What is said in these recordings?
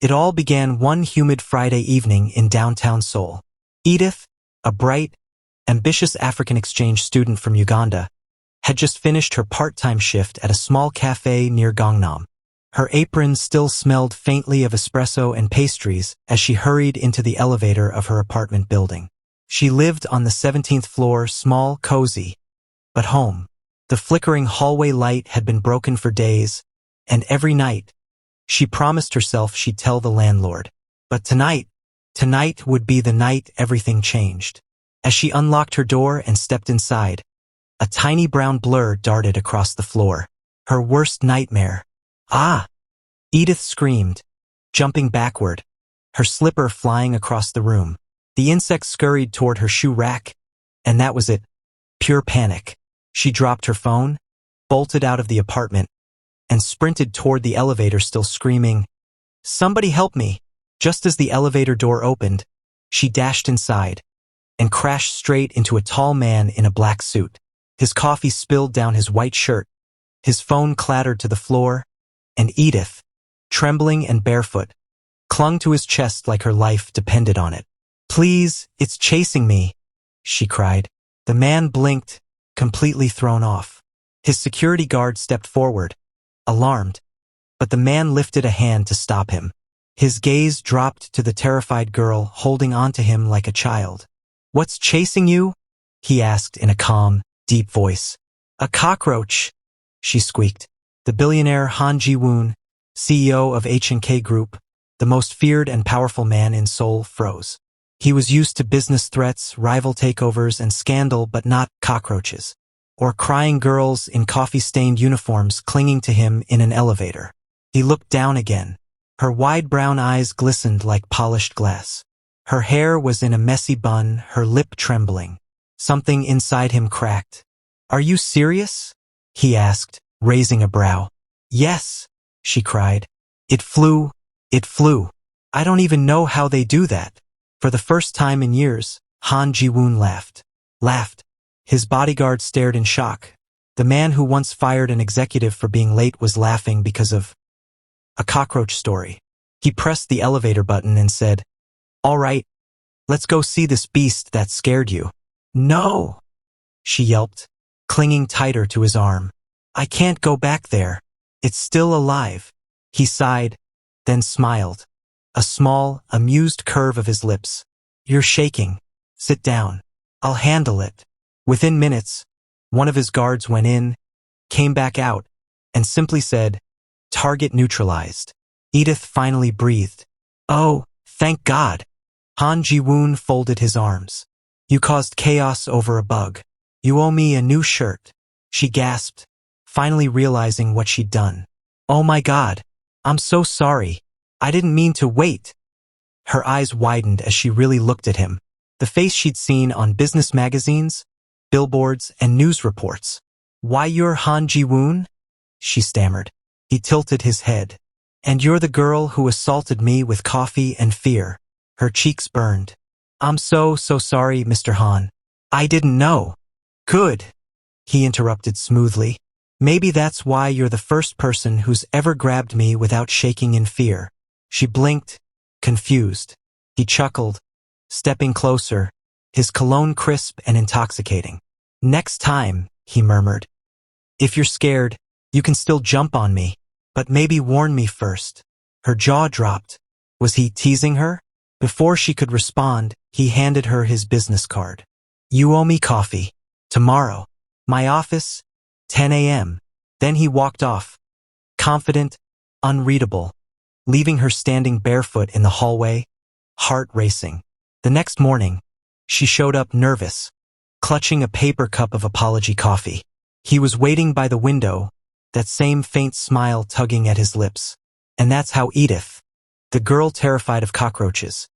It all began one humid Friday evening in downtown Seoul. Edith, a bright, ambitious African exchange student from Uganda, had just finished her part-time shift at a small cafe near Gangnam. Her apron still smelled faintly of espresso and pastries as she hurried into the elevator of her apartment building. She lived on the 17th floor, small, cozy, but home. The flickering hallway light had been broken for days, and every night, she promised herself she'd tell the landlord. But tonight would be the night everything changed. As she unlocked her door and stepped inside, a tiny brown blur darted across the floor. Her worst nightmare. Ah! Edith screamed, jumping backward, her slipper flying across the room. The insect scurried toward her shoe rack, and that was it. Pure panic. She dropped her phone, bolted out of the apartment, and sprinted toward the elevator, still screaming, "Somebody help me!" Just as the elevator door opened, she dashed inside and crashed straight into a tall man in a black suit. His coffee spilled down his white shirt, his phone clattered to the floor, and Edith, trembling and barefoot, clung to his chest like her life depended on it. "Please, it's chasing me," she cried. The man blinked, completely thrown off. His security guard stepped forward, alarmed, but the man lifted a hand to stop him. His gaze dropped to the terrified girl holding onto him like a child. "What's chasing you?" he asked in a calm, deep voice. "A cockroach," she squeaked. The billionaire Han Ji-woon, CEO of H&K Group, the most feared and powerful man in Seoul, froze. He was used to business threats, rival takeovers, and scandal, but not cockroaches, or crying girls in coffee-stained uniforms clinging to him in an elevator. He looked down again. Her wide brown eyes glistened like polished glass. Her hair was in a messy bun, her lip trembling. Something inside him cracked. "Are you serious?" he asked, raising a brow. "Yes," she cried. It flew. I don't even know how they do that." For the first time in years, Han Ji-woon laughed. His bodyguard stared in shock. The man who once fired an executive for being late was laughing because of a cockroach story. He pressed the elevator button and said, "All right, let's go see this beast that scared you." "No," she yelped, clinging tighter to his arm. "I can't go back there. It's still alive." He sighed, then smiled, a small, amused curve of his lips. "You're shaking. Sit down. I'll handle it." Within minutes, one of his guards went in, came back out, and simply said, "Target neutralized." Edith finally breathed. "Oh, thank God." Han Ji-woon folded his arms. "You caused chaos over a bug. You owe me a new shirt," she gasped, finally realizing what she'd done. "Oh my God, I'm so sorry. I didn't mean to wait." Her eyes widened as she really looked at him, the face she'd seen on business magazines, billboards, and news reports. "Why, you're Han Ji-woon?" she stammered. He tilted his head. "And you're the girl who assaulted me with coffee and fear." Her cheeks burned. "I'm so sorry, Mr. Han. I didn't know." "Good," he interrupted smoothly. "Maybe that's why you're the first person who's ever grabbed me without shaking in fear." She blinked, confused. He chuckled, stepping closer, his cologne crisp and intoxicating. "Next time," he murmured, "if you're scared, you can still jump on me, but maybe warn me first." Her jaw dropped. Was he teasing her? Before she could respond, he handed her his business card. "You owe me coffee. Tomorrow. My office, 10 a.m. Then he walked off, confident, unreadable, leaving her standing barefoot in the hallway, heart racing. The next morning, she showed up nervous, clutching a paper cup of apology coffee. He was waiting by the window, that same faint smile tugging at his lips. And that's how Edith, the girl terrified of cockroaches,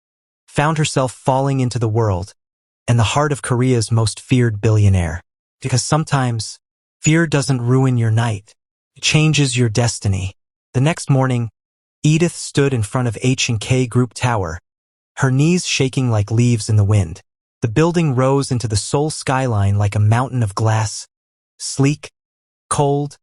found herself falling into the world and the heart of Korea's most feared billionaire. Because sometimes, fear doesn't ruin your night. It changes your destiny. The next morning, Edith stood in front of H&K Group Tower, her knees shaking like leaves in the wind. The building rose into the Seoul skyline like a mountain of glass, sleek, cold,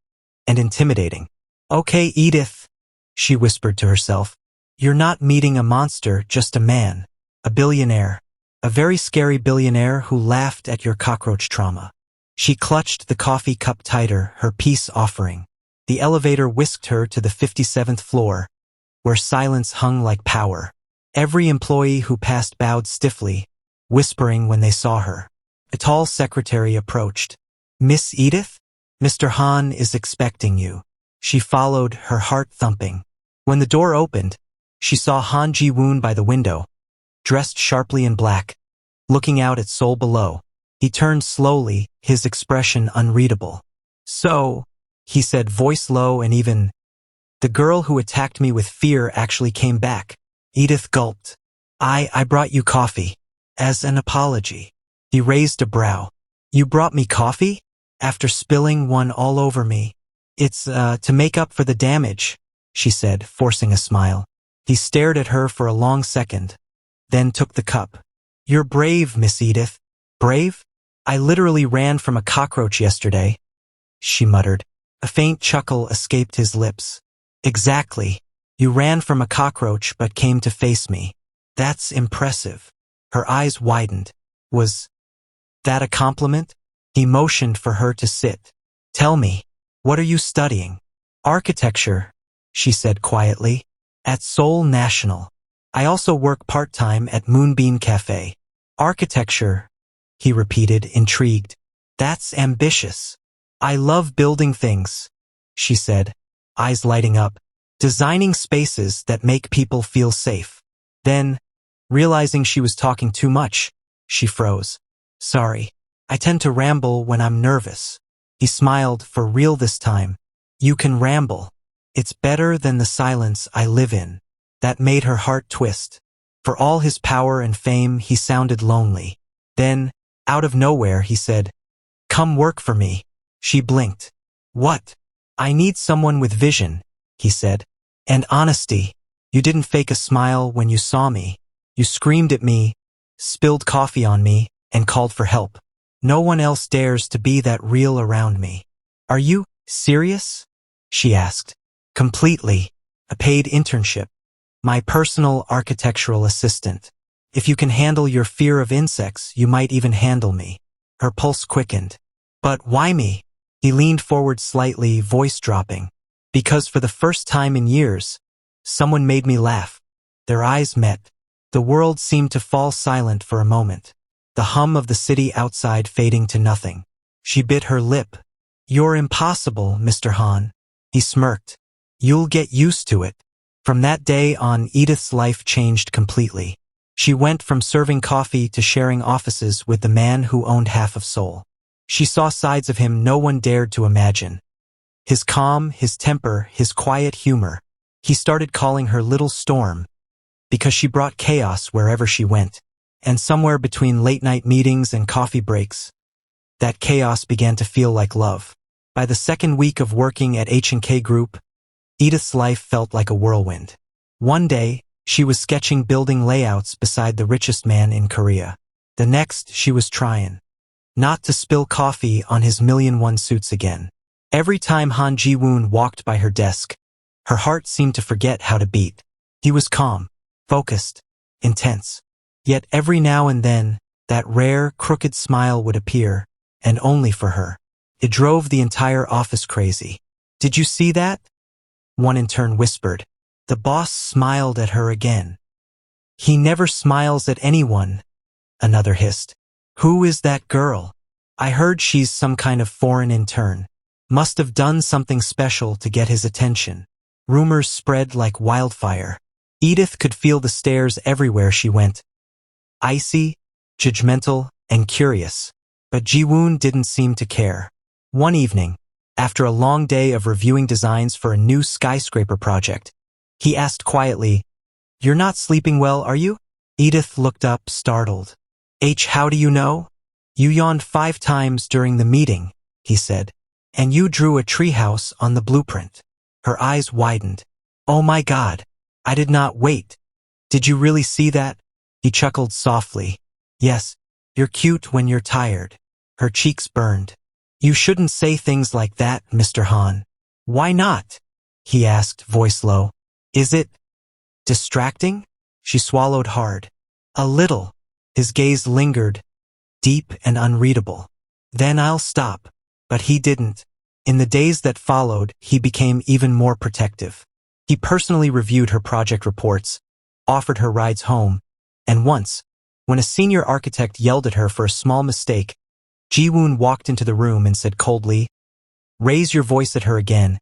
and intimidating. "Okay, Edith," she whispered to herself. You're not meeting a monster, just a man. A billionaire. A very scary billionaire who laughed at your cockroach trauma. She clutched the coffee cup tighter, her peace offering. The elevator whisked her to the 57th floor, where silence hung like power. Every employee who passed bowed stiffly, whispering when they saw her. A tall secretary approached. Miss Edith? Mr. Han is expecting you. She followed, her heart thumping. When the door opened, she saw Han Ji-woon by the window, dressed sharply in black, looking out at Seoul below. He turned slowly, his expression unreadable. So, he said, voice low and even, the girl who attacked me with fear actually came back. Edith gulped. I brought you coffee. As an apology. He raised a brow. You brought me coffee? After spilling one all over me. It's, to make up for the damage, she said, forcing a smile. He stared at her for a long second, then took the cup. You're brave, Miss Edith. Brave? I literally ran from a cockroach yesterday, she muttered. A faint chuckle escaped his lips. Exactly. You ran from a cockroach but came to face me. That's impressive. Her eyes widened. Was that a compliment? He motioned for her to sit. Tell me, what are you studying? Architecture, she said quietly. At Seoul National. I also work part-time at Moonbeam Cafe. Architecture, he repeated, intrigued. That's ambitious. I love building things, she said, eyes lighting up. Designing spaces that make people feel safe. Then, realizing she was talking too much, she froze. Sorry, I tend to ramble when I'm nervous. He smiled, for real this time. You can ramble. It's better than the silence I live in. That made her heart twist. For all his power and fame, he sounded lonely. Then, out of nowhere, he said, Come work for me. She blinked. What? I need someone with vision, he said. And honesty. You didn't fake a smile when you saw me. You screamed at me, spilled coffee on me, and called for help. No one else dares to be that real around me. Are you serious? She asked. Completely. A paid internship. My personal architectural assistant. If you can handle your fear of insects, you might even handle me. Her pulse quickened. But why me? He leaned forward slightly, voice dropping. Because for the first time in years, someone made me laugh. Their eyes met. The world seemed to fall silent for a moment. The hum of the city outside fading to nothing. She bit her lip. You're impossible, Mr. Han. He smirked. You'll get used to it. From that day on, Edith's life changed completely. She went from serving coffee to sharing offices with the man who owned half of Seoul. She saw sides of him no one dared to imagine. His calm, his temper, his quiet humor. He started calling her Little Storm, because she brought chaos wherever she went. And somewhere between late-night meetings and coffee breaks, that chaos began to feel like love. By the second week of working at H&K Group, Edith's life felt like a whirlwind. One day, she was sketching building layouts beside the richest man in Korea. The next, she was trying not to spill coffee on his 1,000,001 suits again. Every time Han Ji-woon walked by her desk, her heart seemed to forget how to beat. He was calm, focused, intense. Yet every now and then, that rare, crooked smile would appear, and only for her. It drove the entire office crazy. Did you see that? One intern whispered. The boss smiled at her again. He never smiles at anyone, another hissed. Who is that girl? I heard she's some kind of foreign intern. Must have done something special to get his attention. Rumors spread like wildfire. Edith could feel the stares everywhere she went. Icy, judgmental, and curious. But Ji-woon didn't seem to care. One evening, after a long day of reviewing designs for a new skyscraper project, he asked quietly, You're not sleeping well, are you? Edith looked up, startled. How do you know? You yawned 5 times during the meeting, he said. And you drew a treehouse on the blueprint. Her eyes widened. Oh my God. I did not wait. Did you really see that? He chuckled softly. Yes, you're cute when you're tired. Her cheeks burned. You shouldn't say things like that, Mr. Han. Why not? He asked, voice low. Is it Distracting? She swallowed hard. A little. His gaze lingered, deep and unreadable. Then I'll stop. But he didn't. In the days that followed, he became even more protective. He personally reviewed her project reports, offered her rides home, and once, when a senior architect yelled at her for a small mistake, Ji-woon walked into the room and said coldly, "Raise your voice at her again,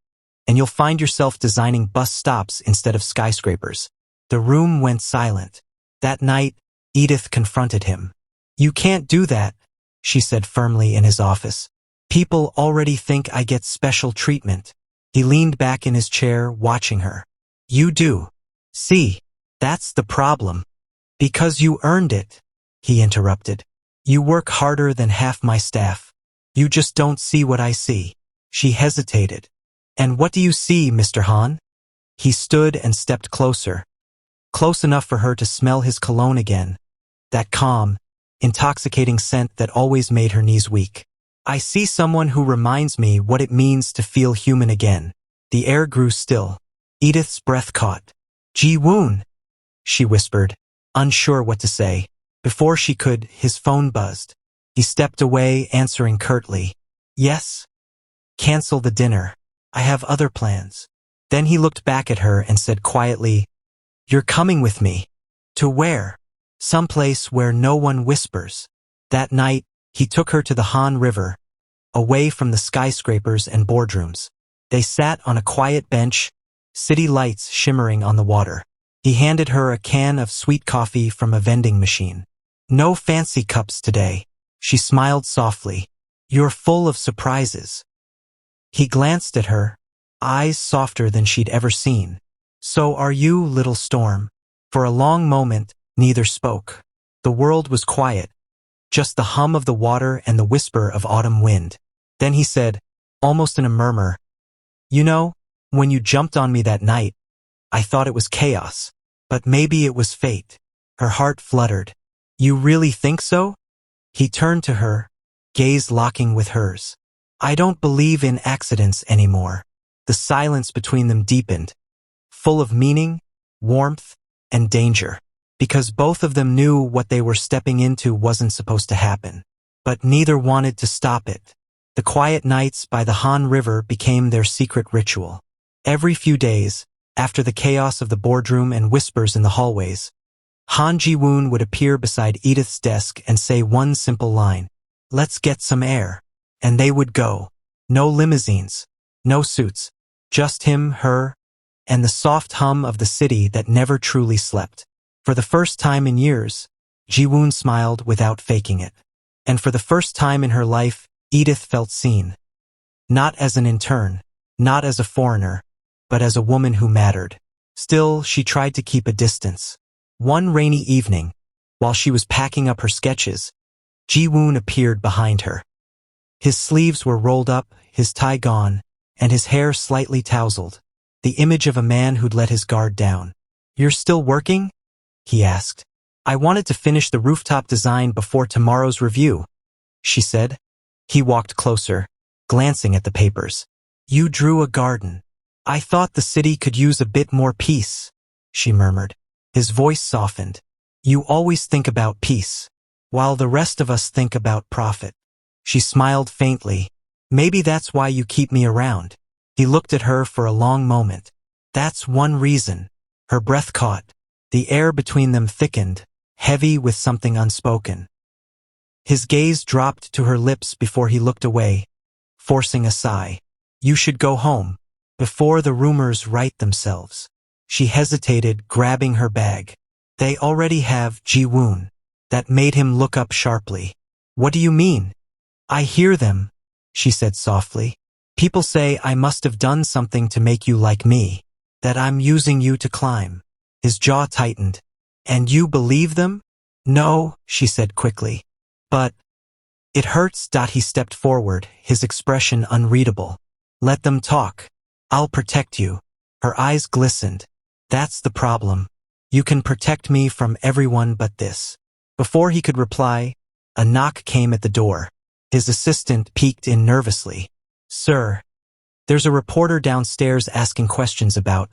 and you'll find yourself designing bus stops instead of skyscrapers." The room went silent. That night, Edith confronted him. "You can't do that," she said firmly in his office. "People already think I get special treatment." He leaned back in his chair, watching her. "You do. See, that's the problem." "Because you earned it," he interrupted. "You work harder than half my staff. You just don't see what I see." She hesitated. "And what do you see, Mr. Han?" He stood and stepped closer, close enough for her to smell his cologne again, that calm, intoxicating scent that always made her knees weak. "I see someone who reminds me what it means to feel human again." The air grew still. Edith's breath caught. "Ji-woon," she whispered, unsure what to say. Before she could, his phone buzzed. He stepped away, answering curtly, "Yes? Cancel the dinner. I have other plans." Then he looked back at her and said quietly, "You're coming with me." "To where?" "Someplace where no one whispers." That night, he took her to the Han River, away from the skyscrapers and boardrooms. They sat on a quiet bench, city lights shimmering on the water. He handed her a can of sweet coffee from a vending machine. "No fancy cups today." She smiled softly. "You're full of surprises." He glanced at her, eyes softer than she'd ever seen. "So are you, little storm." For a long moment, neither spoke. The world was quiet, just the hum of the water and the whisper of autumn wind. Then he said, almost in a murmur, "You know, when you jumped on me that night, I thought it was chaos. But maybe it was fate." Her heart fluttered. "You really think so?" He turned to her, gaze locking with hers. "I don't believe in accidents anymore." The silence between them deepened, full of meaning, warmth, and danger, because both of them knew what they were stepping into wasn't supposed to happen. But neither wanted to stop it. The quiet nights by the Han River became their secret ritual. Every few days, after the chaos of the boardroom and whispers in the hallways, Han Ji-woon would appear beside Edith's desk and say one simple line, "Let's get some air." And they would go. No limousines, no suits, just him, her, and the soft hum of the city that never truly slept. For the first time in years, Ji-woon smiled without faking it. And for the first time in her life, Edith felt seen. Not as an intern, not as a foreigner, but as a woman who mattered. Still, she tried to keep a distance. One rainy evening, while she was packing up her sketches, Ji-woon appeared behind her. His sleeves were rolled up, his tie gone, and his hair slightly tousled, the image of a man who'd let his guard down. "You're still working?" he asked. "I wanted to finish the rooftop design before tomorrow's review," she said. He walked closer, glancing at the papers. "You drew a garden. I thought the city could use a bit more peace," she murmured. His voice softened. "You always think about peace, while the rest of us think about profit." She smiled faintly. "Maybe that's why you keep me around." He looked at her for a long moment. "That's one reason." Her breath caught. The air between them thickened, heavy with something unspoken. His gaze dropped to her lips before he looked away, forcing a sigh. "You should go home, before the rumors right themselves." She hesitated, grabbing her bag. "They already have Ji-woon." That made him look up sharply. "What do you mean?" "I hear them," she said softly. "People say I must have done something to make you like me, that I'm using you to climb." His jaw tightened. "And you believe them?" "No," she said quickly. "But it hurts." He stepped forward, his expression unreadable. "Let them talk. I'll protect you." Her eyes glistened. "That's the problem. You can protect me from everyone but this." Before he could reply, a knock came at the door. His assistant peeked in nervously. "Sir, there's a reporter downstairs asking questions about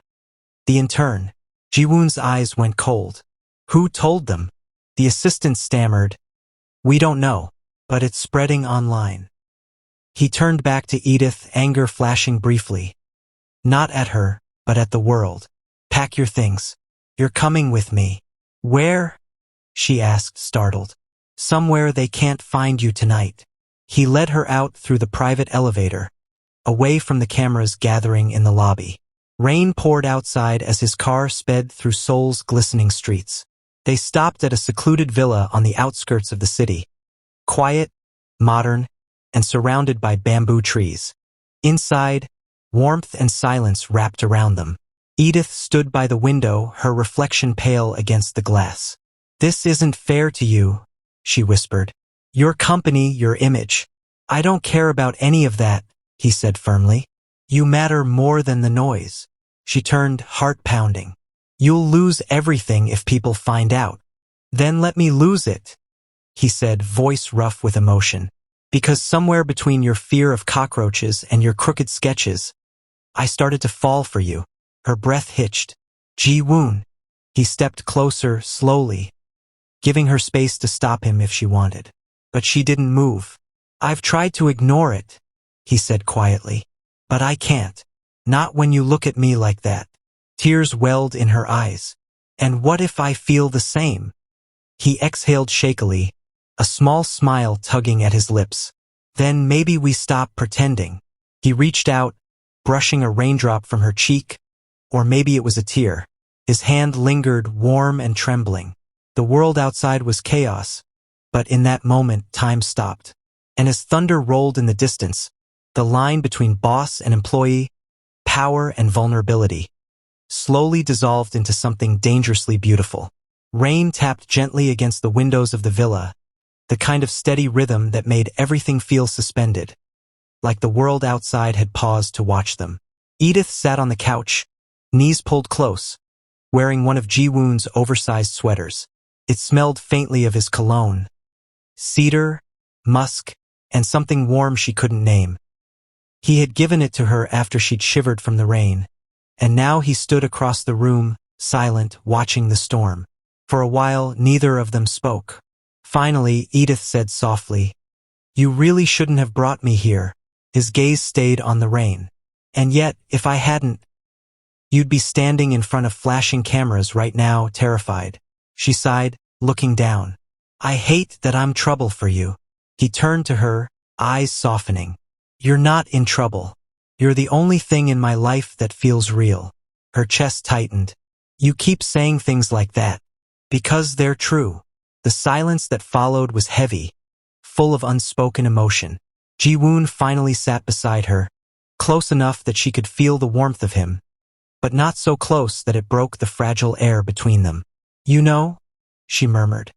the intern." Ji-woon's eyes went cold. Who told them? The assistant stammered. We don't know, but it's spreading online. He turned back to Edith, anger flashing briefly. Not at her, but at the world. Pack your things. You're coming with me. Where? She asked, startled. Somewhere they can't find you tonight. He led her out through the private elevator, away from the cameras gathering in the lobby. Rain poured outside as his car sped through Seoul's glistening streets. They stopped at a secluded villa on the outskirts of the city. Quiet, modern, and surrounded by bamboo trees. Inside, warmth and silence wrapped around them. Edith stood by the window, her reflection pale against the glass. This isn't fair to you, she whispered. Your company, your image. I don't care about any of that, he said firmly. You matter more than the noise. She turned, heart pounding. You'll lose everything if people find out. Then let me lose it, he said, voice rough with emotion. Because somewhere between your fear of cockroaches and your crooked sketches, I started to fall for you. Her breath hitched. Ji-woon. He stepped closer, slowly, giving her space to stop him if she wanted. But she didn't move. I've tried to ignore it, he said quietly. But I can't. Not when you look at me like that. Tears welled in her eyes. And what if I feel the same? He exhaled shakily, a small smile tugging at his lips. Then maybe we stop pretending. He reached out, brushing a raindrop from her cheek, or maybe it was a tear. His hand lingered, warm and trembling. The world outside was chaos, but in that moment time stopped. And as thunder rolled in the distance, the line between boss and employee, power and vulnerability, slowly dissolved into something dangerously beautiful. Rain tapped gently against the windows of the villa, the kind of steady rhythm that made everything feel suspended, like the world outside had paused to watch them. Edith sat on the couch, knees pulled close, wearing one of Ji-woon's oversized sweaters. It smelled faintly of his cologne, cedar, musk, and something warm she couldn't name. He had given it to her after she'd shivered from the rain, and now he stood across the room, silent, watching the storm. For a while, neither of them spoke. Finally, Edith said softly, You really shouldn't have brought me here. His gaze stayed on the rain. And yet, if I hadn't, you'd be standing in front of flashing cameras right now, terrified. She sighed, looking down. I hate that I'm trouble for you. He turned to her, eyes softening. You're not in trouble. You're the only thing in my life that feels real. Her chest tightened. You keep saying things like that. Because they're true. The silence that followed was heavy, full of unspoken emotion. Ji-woon finally sat beside her, close enough that she could feel the warmth of him, but not so close that it broke the fragile air between them. You know, she murmured.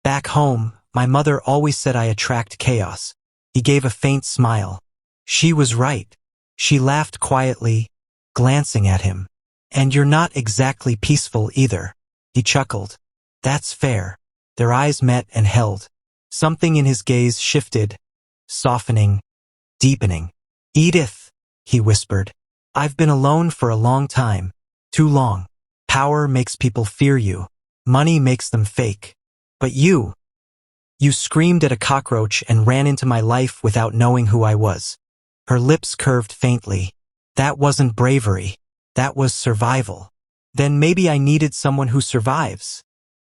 Back home, my mother always said I attract chaos. He gave a faint smile. She was right. She laughed quietly, glancing at him. And you're not exactly peaceful either. He chuckled. That's fair. Their eyes met and held. Something in his gaze shifted, softening, deepening. Edith, he whispered. I've been alone for a long time. Too long. Power makes people fear you. Money makes them fake. But you screamed at a cockroach and ran into my life without knowing who I was. Her lips curved faintly. That wasn't bravery. That was survival. Then maybe I needed someone who survives,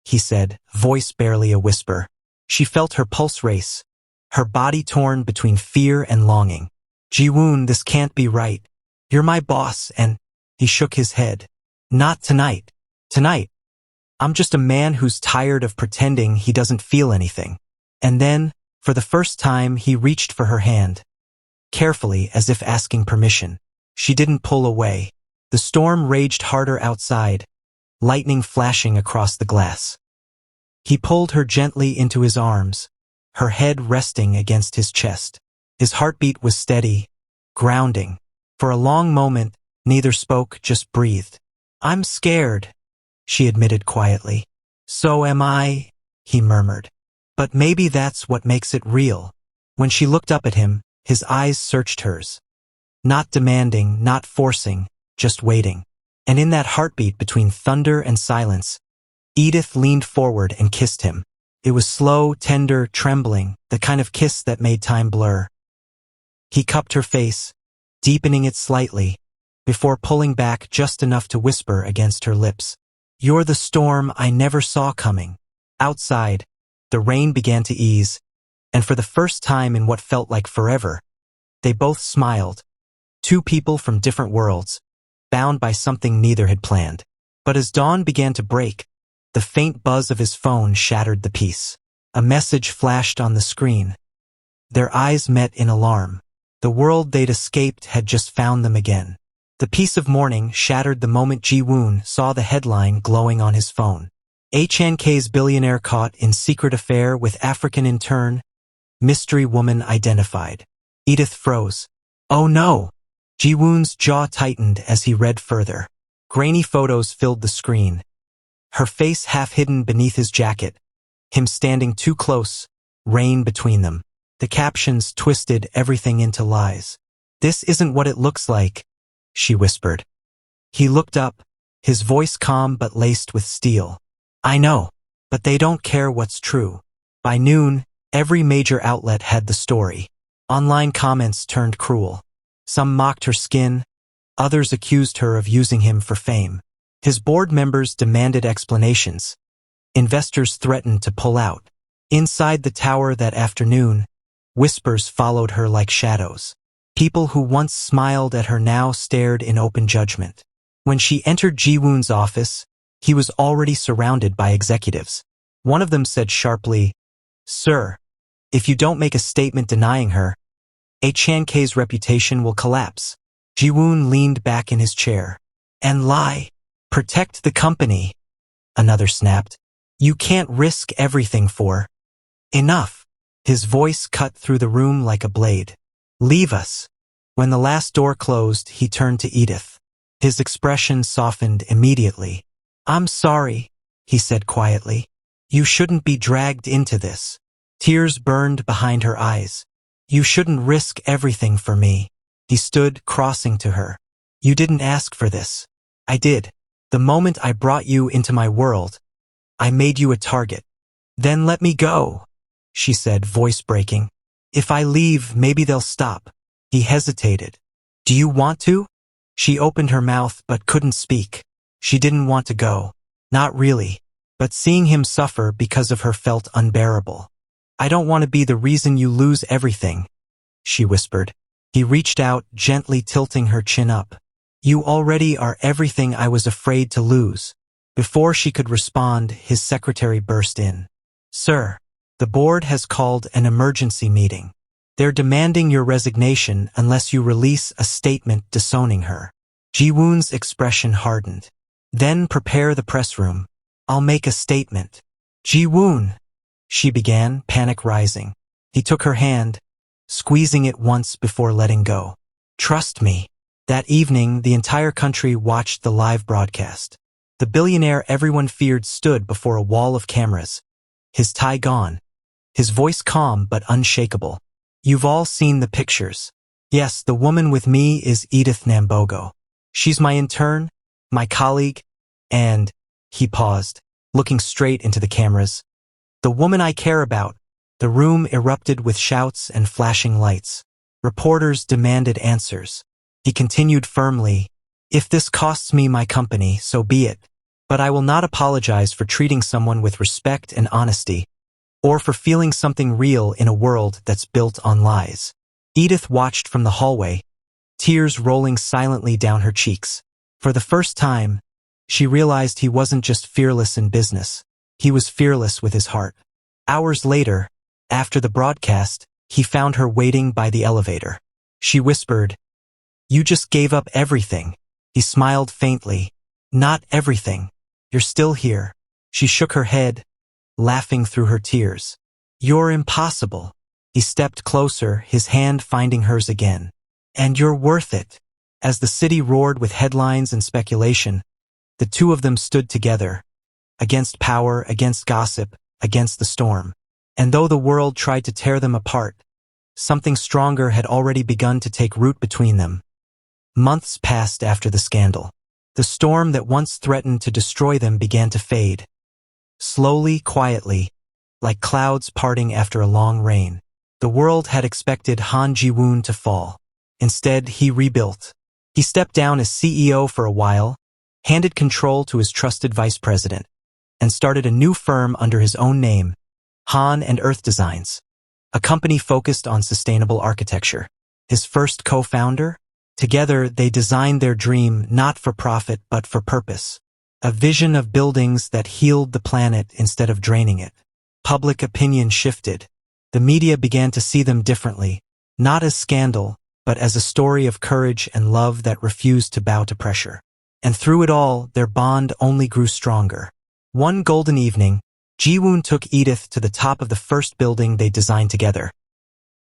he said, voice barely a whisper. She felt her pulse race, her body torn between fear and longing. Ji-woon, this can't be right. You're my boss, and he shook his head. Not tonight. Tonight. I'm just a man who's tired of pretending he doesn't feel anything. And then, for the first time, he reached for her hand, carefully as if asking permission. She didn't pull away. The storm raged harder outside, lightning flashing across the glass. He pulled her gently into his arms, her head resting against his chest. His heartbeat was steady, grounding. For a long moment, neither spoke, just breathed. I'm scared, she admitted quietly. So am I, he murmured. But maybe that's what makes it real. When she looked up at him, his eyes searched hers. Not demanding, not forcing, just waiting. And in that heartbeat between thunder and silence, Edith leaned forward and kissed him. It was slow, tender, trembling, the kind of kiss that made time blur. He cupped her face, deepening it slightly, before pulling back just enough to whisper against her lips, "You're the storm I never saw coming." Outside, the rain began to ease, and for the first time in what felt like forever, they both smiled. Two people from different worlds, bound by something neither had planned. But as dawn began to break, the faint buzz of his phone shattered the peace. A message flashed on the screen. Their eyes met in alarm. The world they'd escaped had just found them again. The peace of morning shattered the moment Ji-woon saw the headline glowing on his phone. H&K's billionaire caught in secret affair with African intern, mystery woman identified. Edith froze. Oh no! Ji-woon's jaw tightened as he read further. Grainy photos filled the screen. Her face half hidden beneath his jacket, him standing too close, rain between them. The captions twisted everything into lies. "This isn't what it looks like," she whispered. He looked up, his voice calm but laced with steel. "I know, but they don't care what's true." By noon, every major outlet had the story. Online comments turned cruel. Some mocked her skin, others accused her of using him for fame. His board members demanded explanations. Investors threatened to pull out. Inside the tower that afternoon, whispers followed her like shadows. People who once smiled at her now stared in open judgment. When she entered Ji-woon's office, he was already surrounded by executives. One of them said sharply, "Sir, if you don't make a statement denying her, H&K's reputation will collapse." Ji-woon leaned back in his chair. "And lie. Protect the company," another snapped. "You can't risk everything for..." "Enough." His voice cut through the room like a blade. "Leave us." When the last door closed, he turned to Edith. His expression softened immediately. "I'm sorry," he said quietly. "You shouldn't be dragged into this." Tears burned behind her eyes. "You shouldn't risk everything for me." He stood, crossing to her. "You didn't ask for this. I did. The moment I brought you into my world, I made you a target." "Then let me go," she said, voice breaking. "If I leave, maybe they'll stop." He hesitated. "Do you want to?" She opened her mouth but couldn't speak. She didn't want to go. Not really. But seeing him suffer because of her felt unbearable. "I don't want to be the reason you lose everything," she whispered. He reached out, gently tilting her chin up. "You already are everything I was afraid to lose." Before she could respond, his secretary burst in. "Sir, the board has called an emergency meeting. They're demanding your resignation unless you release a statement disowning her." Ji-woon's expression hardened. "Then prepare the press room. I'll make a statement." "Ji-woon," she began, panic rising. He took her hand, squeezing it once before letting go. "Trust me." That evening, the entire country watched the live broadcast. The billionaire everyone feared stood before a wall of cameras, his tie gone, his voice calm but unshakable. "You've all seen the pictures. Yes, the woman with me is Edith Nambogo. She's my intern, my colleague, and..." He paused, looking straight into the cameras. "The woman I care about." The room erupted with shouts and flashing lights. Reporters demanded answers. He continued firmly, "If this costs me my company, so be it. But I will not apologize for treating someone with respect and honesty, or for feeling something real in a world that's built on lies." Edith watched from the hallway, tears rolling silently down her cheeks. For the first time, she realized he wasn't just fearless in business. He was fearless with his heart. Hours later, after the broadcast, he found her waiting by the elevator. She whispered, "You just gave up everything." He smiled faintly. "Not everything. You're still here." She shook her head, laughing through her tears. "You're impossible." He stepped closer, his hand finding hers again. "And you're worth it." As the city roared with headlines and speculation, the two of them stood together, against power, against gossip, against the storm. And though the world tried to tear them apart, something stronger had already begun to take root between them. Months passed after the scandal. The storm that once threatened to destroy them began to fade. Slowly, quietly, like clouds parting after a long rain. The world had expected Han Ji-woon to fall. Instead, he rebuilt. He stepped down as CEO for a while, handed control to his trusted vice president, and started a new firm under his own name, Han and Earth Designs, a company focused on sustainable architecture. His first co-founder? Together, they designed their dream not for profit but for purpose. A vision of buildings that healed the planet instead of draining it. Public opinion shifted. The media began to see them differently, not as scandal, but as a story of courage and love that refused to bow to pressure. And through it all, their bond only grew stronger. One golden evening, Ji-woon took Edith to the top of the first building they designed together.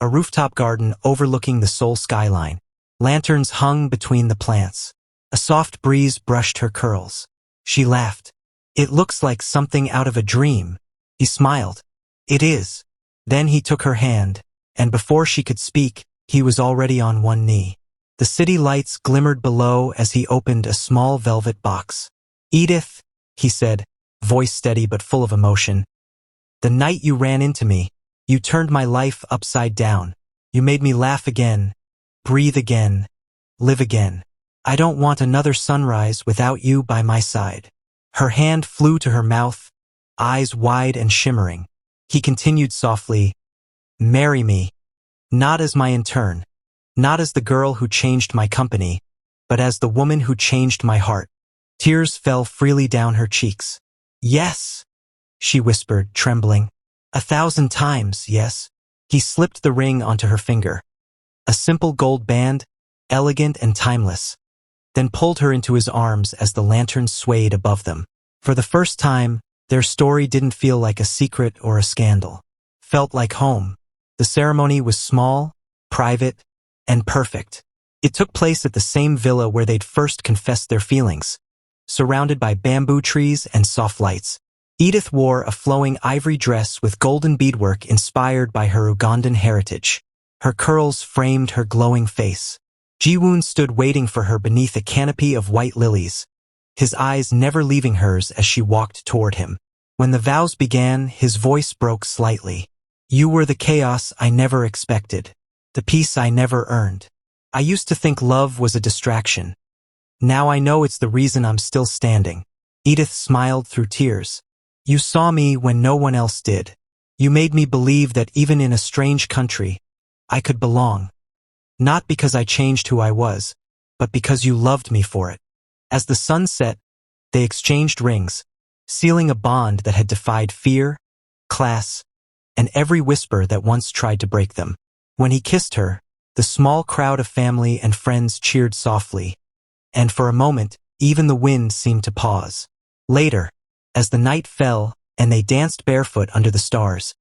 A rooftop garden overlooking the Seoul skyline. Lanterns hung between the plants. A soft breeze brushed her curls. She laughed. "It looks like something out of a dream." He smiled. "It is." Then he took her hand, and before she could speak, he was already on one knee. The city lights glimmered below as he opened a small velvet box. "Edith," he said, voice steady but full of emotion. "The night you ran into me, you turned my life upside down. You made me laugh again, breathe again, live again. I don't want another sunrise without you by my side." Her hand flew to her mouth, eyes wide and shimmering. He continued softly, "Marry me, not as my intern, not as the girl who changed my company, but as the woman who changed my heart." Tears fell freely down her cheeks. "Yes," she whispered, trembling. "1,000 times, yes." He slipped the ring onto her finger. A simple gold band, elegant and timeless, then pulled her into his arms as the lanterns swayed above them. For the first time, their story didn't feel like a secret or a scandal. Felt like home. The ceremony was small, private, and perfect. It took place at the same villa where they'd first confessed their feelings, surrounded by bamboo trees and soft lights. Edith wore a flowing ivory dress with golden beadwork inspired by her Ugandan heritage. Her curls framed her glowing face. Ji-woon stood waiting for her beneath a canopy of white lilies, his eyes never leaving hers as she walked toward him. When the vows began, his voice broke slightly. "You were the chaos I never expected, the peace I never earned. I used to think love was a distraction. Now I know it's the reason I'm still standing." Edith smiled through tears. "You saw me when no one else did. You made me believe that even in a strange country, I could belong. Not because I changed who I was, but because you loved me for it." As the sun set, they exchanged rings, sealing a bond that had defied fear, class, and every whisper that once tried to break them. When he kissed her, the small crowd of family and friends cheered softly, and for a moment, even the wind seemed to pause. Later, as the night fell and they danced barefoot under the stars,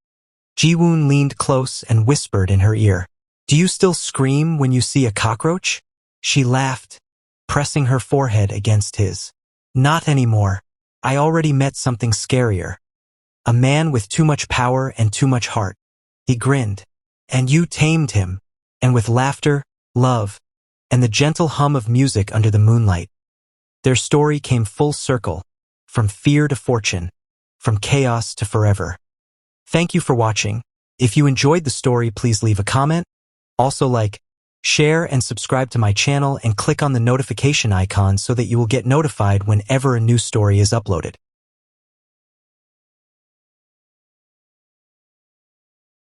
Ji-woon leaned close and whispered in her ear, "Do you still scream when you see a cockroach?" She laughed, pressing her forehead against his. "Not anymore. I already met something scarier. A man with too much power and too much heart." He grinned. "And you tamed him." And with laughter, love, and the gentle hum of music under the moonlight, their story came full circle, from fear to fortune, from chaos to forever. Thank you for watching. If you enjoyed the story, please leave a comment. Also like, share, and subscribe to my channel and click on the notification icon so that you will get notified whenever a new story is uploaded.